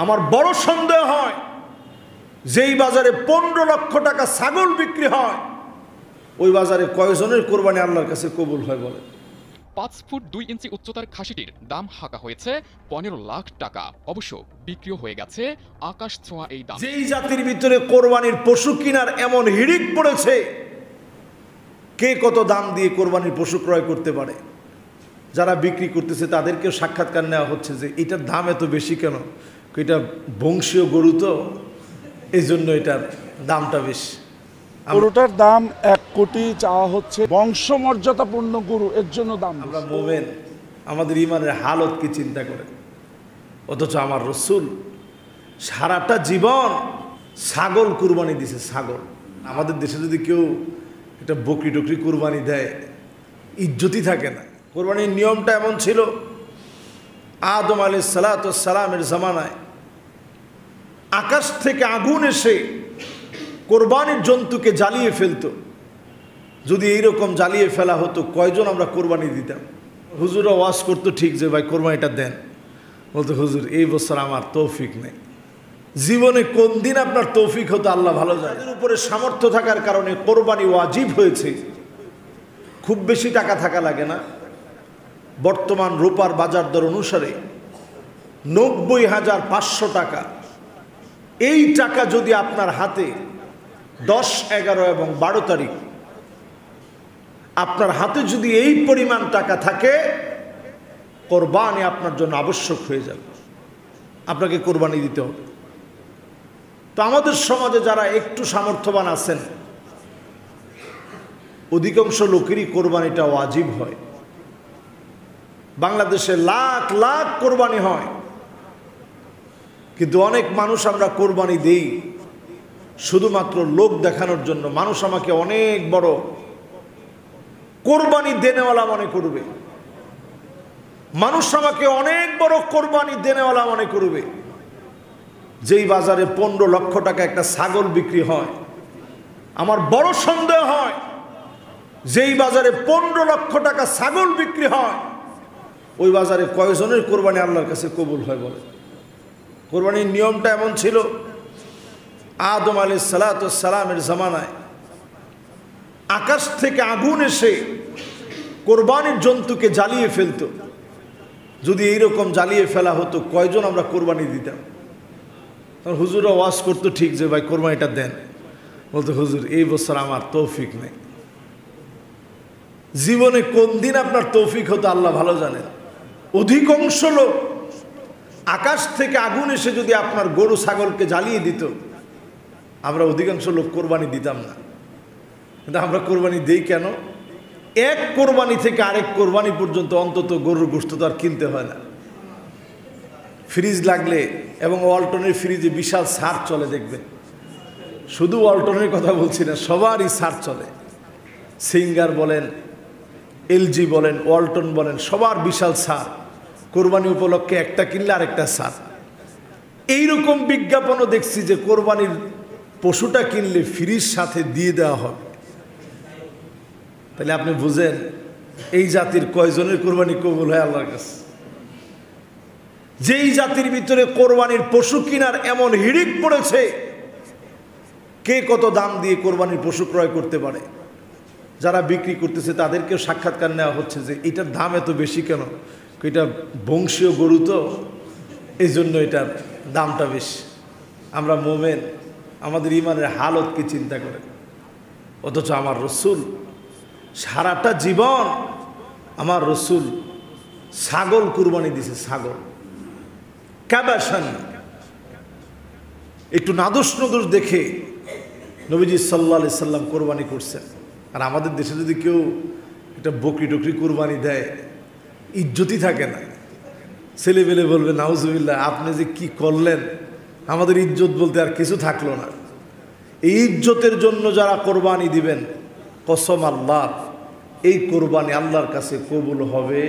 আমার বড় সন্দেহ হয় যেই বাজারে 15 লক্ষ টাকা ছাগল বিক্রি হয় ওই বাজারে কয়জনের কোরবানি আল্লাহর কাছে কবুল হয় বলে? 5 ফুট 2 ইঞ্চি উচ্চতার খাসিটির দাম হাঁকা হয়েছে 15 লাখ টাকা। অবশ্য বিক্রিও হয়ে গেছে আকাশ ছোঁয়া এই দাম। যেই জাতির ভিতরে কোরবানির পশু কেনার এমন হিড়িক পড়েছে, কে কত দাম দিয়ে কোরবানির পশু ক্রয় করতে পারে? যারা বিক্রি করতেছে তাদেরকেও সাক্ষাৎকার নেওয়া হচ্ছে যে এটার দাম এত বেশি কেন? এটা বংশীয় গরু তো, এই জন্য এটার দামটা বেশি। গরুটার দাম 1 কোটি চাওয়া হচ্ছে। বংশমর্যাদাপূর্ণ গরু, এর জন্য দাম। আমরা মোমেন, আমাদের ইমানের হালত কি চিন্তা করে? অথচ আমার রসুল সারাটা জীবন ছাগল কুরবানি দিছে। ছাগল, আমাদের দেশে যদি কেউ একটা বকরি টকরি কুরবানি দেয় ইজ্জতই থাকে না। কোরবানির নিয়মটা এমন ছিল, আদম আলাইহিস সালামের জামানায় আকাশ থেকে আগুন এসে কোরবানির জন্তুকে জ্বালিয়ে ফেলতো। যদি এইরকম জ্বালিয়ে ফেলা হতো কয়জন আমরা কোরবানি দিতাম? হুজুরা ওয়াজ করতো ঠিক যে ভাই কোরবানিটা দেন, বলতো হুজুর এই বছর আমার তৌফিক নেই। জীবনে কোন দিন আপনার তৌফিক হতো আল্লাহ ভালো জানে। এর উপরে সামর্থ্য থাকার কারণে কোরবানি ওয়াজিব হয়েছে। খুব বেশি টাকা থাকা লাগে না। বর্তমান রূপার বাজার দর অনুসারে 90,500 টাকা। এই টাকা যদি আপনার হাতে 10, 11 এবং 12 তারিখ আপনার হাতে যদি এই পরিমাণ টাকা থাকে, কোরবানি আপনার জন্য আবশ্যক হয়ে যাবে। আপনাকে কোরবানি দিতে হবে। তো আমাদের সমাজে যারা একটু সামর্থ্যবান আছেন অধিকাংশ লোকেরই কোরবানিটা ওয়াজিব হয়। বাংলাদেশে লাখ লাখ কোরবানি হয়, কিন্তু অনেক মানুষ আমরা কোরবানি দেই শুধুমাত্র লোক দেখানোর জন্য। মানুষ আমাকে অনেক বড় কোরবানি দেনেওয়ালা মনে করবে, মানুষ আমাকে অনেক বড় কোরবানি দেনেওয়ালা মনে করবে। যেই বাজারে 15 লক্ষ টাকা একটা ছাগল বিক্রি হয়, আমার বড় সন্দেহ হয় যেই বাজারে 15 লক্ষ টাকা ছাগল বিক্রি হয় ওই বাজারে কয়জনের কোরবানি আল্লাহর কাছে কবুল হয় বলে? কোরবানির নিয়মটা এমন ছিল, আদম আলাইহিস সালামের জামানায় আকাশ থেকে আগুন এসে কোরবানির জন্তুকে জ্বালিয়ে ফেলতো। যদি এইরকম জ্বালিয়ে ফেলা হতো কয়জন আমরা কোরবানি দিতাম? তখন হুজুরা ওয়াজ করতো ঠিক যে ভাই কোরবানিটা দেন, বলতো হুজুর এই বছর আমার তৌফিক নেই। জীবনে কোন দিন আপনার তৌফিক হতো আল্লাহ ভালো জানেন। অধিকাংশ লোক আকাশ থেকে আগুন এসে যদি আপনার গরু ছাগলকে জ্বালিয়ে দিত, আমরা অধিকাংশ লোক কোরবানি দিতাম না। কিন্তু আমরা কোরবানি দেই কেন? এক কোরবানি থেকে আরেক কোরবানি পর্যন্ত অন্তত গরুর গোশত তো আর কিনতে হয় না। ফ্রিজ লাগলে, এবং ওয়ালটনের ফ্রিজে বিশাল ছাড় চলে দেখবেন। শুধু ওয়ালটনের কথা বলছি না, সবারই ছাড় চলে। সিঙ্গার বলেন, এলজি বলেন, ওয়ালটন বলেন, সবার বিশাল ছাড়। কোরবানি উপলক্ষে একটা কিনলে আরেকটা ছাড়। এইরকম বিজ্ঞাপনও দেখছি যে কোরবানির পশুটা কিনলে ফ্রিজ সাথে দিয়ে দেওয়া হবে। তাহলে আপনি বুঝেন এই জাতির কয়জনের কোরবানি কবুল হয় আল্লাহর কাছে? যেই জাতির ভিতরে কোরবানির পশু কেনার এমন হিড়িক পড়েছে, কে কত দাম দিয়ে কোরবানির পশু ক্রয় করতে পারে? যারা বিক্রি করতেছে তাদেরকেও সাক্ষাৎকার নেওয়া হচ্ছে যে এটার দাম এত বেশি কেন? এটা বংশীয় গরু তো, এই জন্য এটার দামটা বেশি। আমরা মোমেন, আমাদের ইমানের হালত কি চিন্তা করে? অথচ আমার রসুল সারাটা জীবন আমার রসুল ছাগল কুরবানি দিছে। ছাগল কাবাসান, একটু নাদোষ নদোষ দেখে নবীজি সাল্লাল্লাহু আলাইহি সাল্লাম কোরবানি করছেন। আর আমাদের দেশে যদি কেউ একটা বকরি টকরি কুরবানি দেয় ইজ্জতই থাকে না। ছেলেবেলে বলবে নাউজুবিল্লাহ, আপনি যে কি করলেন, আমাদের ইজ্জত বলতে আর কিছু থাকলো না। এই ইজ্জতের জন্য যারা কোরবানি দিবেন, কসম আল্লাহ, এই কোরবানি আল্লাহর কাছে কবুল হবে